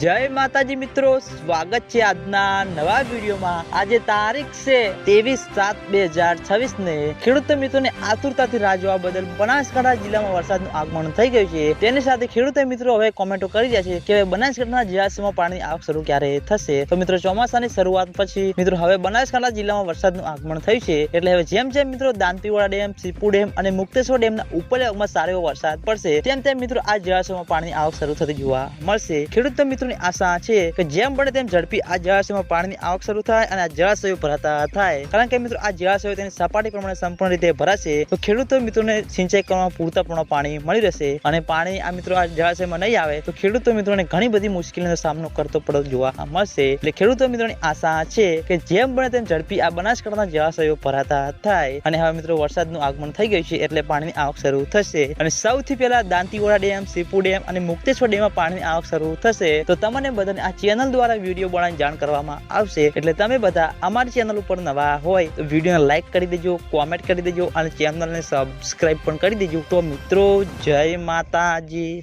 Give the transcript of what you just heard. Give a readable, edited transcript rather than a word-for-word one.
જય માતાજી મિત્રો, સ્વાગત છે આજના નવા વિડીયોમાં। આજે તારીખ છે 23/7/2026 ને ખેડૂત મિત્રોને આતુરતાથી રાહ જોવા બદલ બનાસકાંઠા જિલ્લામાં વરસાદનું આગમન થઈ ગયું છે। તેની સાથે ખેડૂત મિત્રો હવે કોમેન્ટો કરી રહ્યા છે કે બનાસકાંઠા જળાશયમાં પાણીની આવક શરૂ ક્યારે થશે। તો મિત્રો ચોમાસાની શરૂઆત પછી મિત્રો હવે બનાસકાંઠા જિલ્લામાં વરસાદનું આગમન થયું છે, એટલે હવે જેમ જેમ મિત્રો દાંતીવાડા ડેમ, સીપુ ડેમ અને મુક્તેશ્વર ડેમના ઉપરમાં સારો એવો વરસાદ પડશે તેમ તેમ મિત્રો આ જળાશયમાં પાણીની આવક શરૂ થતી જોવા મળશે। ખેડૂત મિત્રોની આશા છે કે જેમ બને તેમ ઝડપી આ જળાશયમાં પાણીની આવક શરૂ થાય અને આ જળાશયો ભરાતા થાય, કારણ કે મિત્રો આ જળાશયો તેની સપાટી પ્રમાણે સંપૂર્ણ રીતે ભરાશે તો ખેડૂત મિત્રોને સિંચાઈ કરવામાં પૂરતા પ્રમાણમાં પાણી મળી રહેશે। અને પાણી આ મિત્રો આ જળાશયમાં નહીં આવે તો ખેડૂત મિત્રોને ઘણી બધી મુશ્કેલીનો સામનો કરતો પડતો જોવા મળશે। એટલે ખેડૂત મિત્રોની આશા છે કે જેમ બને તેમ ઝડપી આ બનાસકાંઠાના જળાશયો ભરાતા થાય। અને હવે મિત્રો વરસાદનું આગમન થઈ ગયું છે એટલે પાણીની આવક શરૂ થશે અને સૌથી પહેલા દાંતીવાડા ડેમ, સીપુ ડેમ અને મુક્તેશ્વર ડેમમાં પાણીની આવક શરૂ થશે તો તમને બધાને આ ચેનલ દ્વારા વિડીયો બનાવીને જાણ કરવામાં આવશે। એટલે તમે બધા અમારી ચેનલ ઉપર નવા હોય તો વિડીયોને લાઈક કરી દેજો, કોમેન્ટ કરી દેજો અને ચેનલને સબસ્ક્રાઇબ પણ કરી દેજો। તો મિત્રો જય માતાજી।